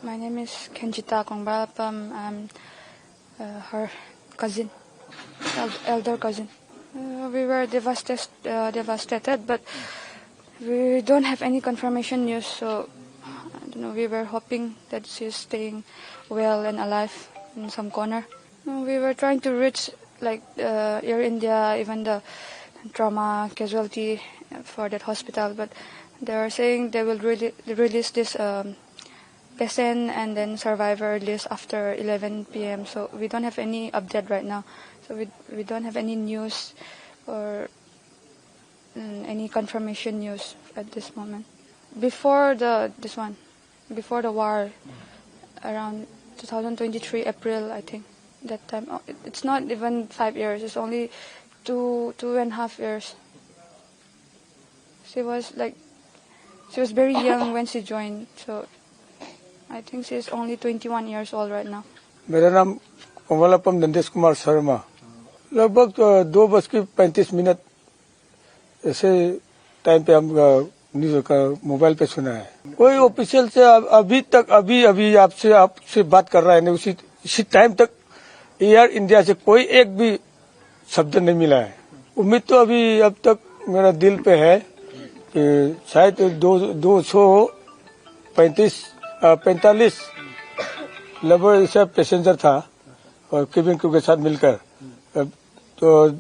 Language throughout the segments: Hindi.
My name is Kenjita Kongbalapam. I'm her cousin, elder cousin. We were devastated, but we don't have any confirmation news. So I don't know. We were hoping that she's staying well and alive in some corner. We were trying to reach Air India, even the trauma casualty for that hospital, but they are saying they will release this patient and then survivor list after 11 p.m. So we don't have any update right now. So we don't have any news or any confirmation news at this moment. Before the war, around 2023 April, I think, that time. It's not even 5 years. It's only two and a half years. She was very young when she joined. So I think she's only 21 years old right now. मेरा नाम कमलापम नंदेश कुमार शर्मा। लगभग 2:35 ऐसे टाइम पे हम न्यूज का मोबाइल पे सुना है। कोई ऑफिशियल से अभी आपसे बात कर रहा है नहीं, इसी टाइम तक एयर इंडिया से कोई एक भी शब्द नहीं मिला है। उम्मीद तो अब तक मेरा दिल पे है कि शायद 245 लगभग ऐसा पैसेंजर था और केबिन क्रू के साथ मिलकर, तो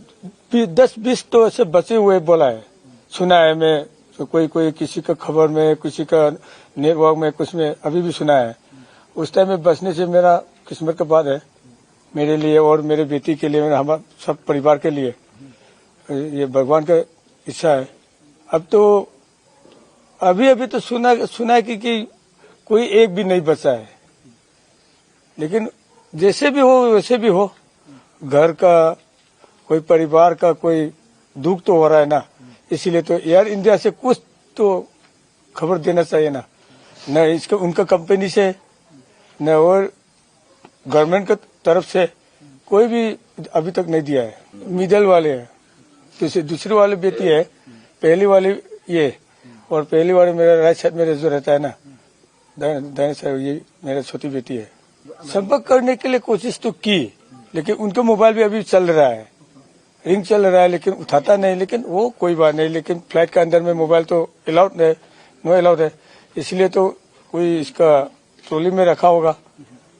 10-20 तो ऐसे बचे हुए बोला है, सुना है मैं। तो कोई किसी का खबर में, किसी का नेटवर्क में, कुछ में अभी भी सुना है। उस टाइम में बचने से मेरा किस्मत का बात है, मेरे लिए और मेरे बेटी के लिए, हमारे सब परिवार के लिए। ये भगवान का इच्छा है। अब तो अभी तो सुना है कि कोई एक भी नहीं बचा है। लेकिन जैसे भी हो वैसे भी हो, घर का कोई परिवार का कोई दुख तो हो रहा है ना, इसीलिए तो एयर इंडिया से कुछ तो खबर देना चाहिए ना, न इसका उनका कंपनी से न और गवर्नमेंट की तरफ से कोई भी अभी तक नहीं दिया है। मिडल वाले है, दूसरी वाली बेटी है, पहली वाली ये, और पहली वाली मेरा राइट साइड में जो रहता है ना, दाएं साइड, ये मेरा छोटी बेटी है। संपर्क करने के लिए कोशिश तो की, लेकिन उनका मोबाइल भी अभी चल रहा है, रिंग चल रहा है, लेकिन उठाता नहीं। लेकिन वो कोई बात नहीं, लेकिन फ्लाइट के अंदर में मोबाइल तो अलाउड है, नो अलाउड है, इसलिए तो कोई इसका ट्रॉली में रखा होगा।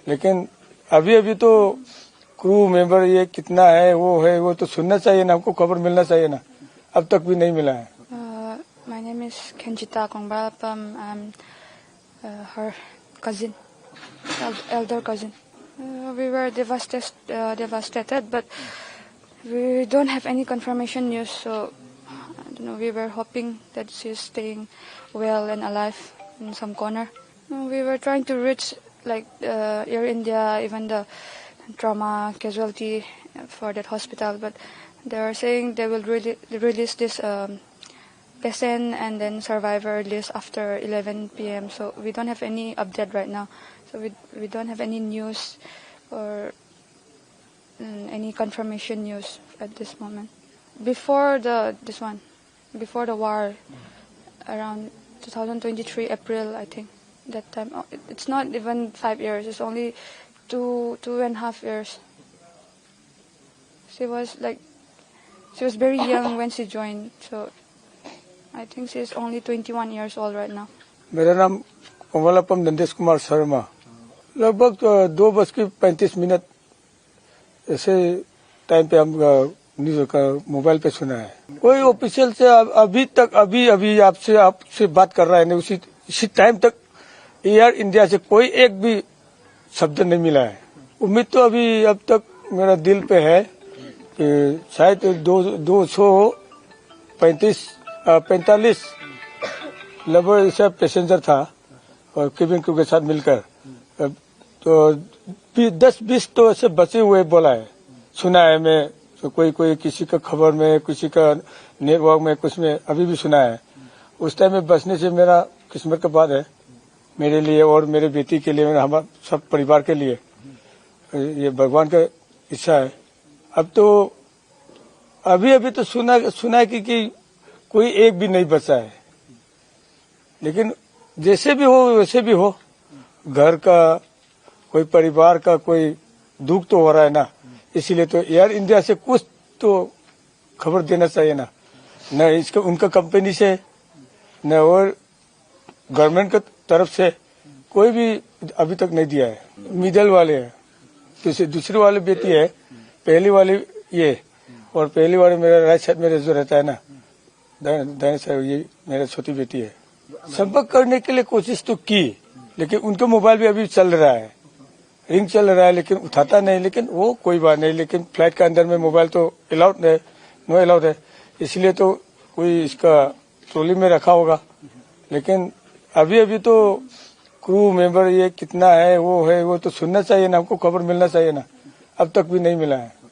लेकिन अभी तो क्रू मेंबर ये कितना है, वो तो सुनना चाहिए ना, हमको खबर मिलना चाहिए ना, अब तक भी नहीं मिला है। My name is Kenjita Kongbalapam. I'm her cousin, elder cousin. We were devastated, but we don't have any confirmation news. So I don't know. We were hoping that she's staying well and alive in some corner. We were trying to reach Air India, even the trauma casualty for that hospital, but they are saying they will release this patient and then survivor list after 11 p.m. So we don't have any update right now. So we don't have any news or any confirmation news at this moment. Before the war, around 2023 April, I think, that time. It's not even 5 years. It's only two and a half years. She was very young when she joined. So I think she's only 21 years old right now. मेरा नाम कमलापम नंदेश कुमार शर्मा। लगभग 2:35 ऐसे टाइम पे हम न्यूज का मोबाइल पे सुना है। कोई ऑफिशियल से अभी आपसे बात कर रहा है नहीं, इसी टाइम तक एयर इंडिया से कोई एक भी शब्द नहीं मिला है। उम्मीद तो अब तक मेरा दिल पे है कि शायद 245 लगभग ऐसा पैसेंजर था और केबिन क्रू के साथ मिलकर, तो 10-20 तो ऐसे बचे हुए बोला है, सुना है मैं। तो कोई किसी का खबर में, किसी का नेटवर्क में, कुछ में अभी भी सुना है। उस टाइम में बचने से मेरा किस्मत का बात है, मेरे लिए और मेरे बेटी के लिए, हमारे सब परिवार के लिए। ये भगवान का इच्छा है। अब तो अभी तो सुना है कि कोई एक भी नहीं बचा है। लेकिन जैसे भी हो वैसे भी हो, घर का कोई परिवार का कोई दुख तो हो रहा है ना, इसीलिए तो एयर इंडिया से कुछ तो खबर देना चाहिए ना, न इसका उनका कंपनी से न और गवर्नमेंट की तरफ से कोई भी अभी तक नहीं दिया है। मिडल वाले है, दूसरी वाली बेटी है, पहली वाली ये, और पहली वाली मेरा राइट साइड में जो रहता है ना, दाहिने साइड, ये मेरा छोटी बेटी है। संपर्क करने के लिए कोशिश तो की, लेकिन उनका मोबाइल भी अभी चल रहा है, रिंग चल रहा है, लेकिन उठाता नहीं। लेकिन वो कोई बात नहीं, लेकिन फ्लाइट के अंदर में मोबाइल तो अलाउड है, नो अलाउड है, इसलिए तो कोई इसका ट्रॉली में रखा होगा। लेकिन अभी तो क्रू मेंबर ये कितना है वो तो सुनना चाहिए ना, हमको खबर मिलना चाहिए ना, अब तक भी नहीं मिला है।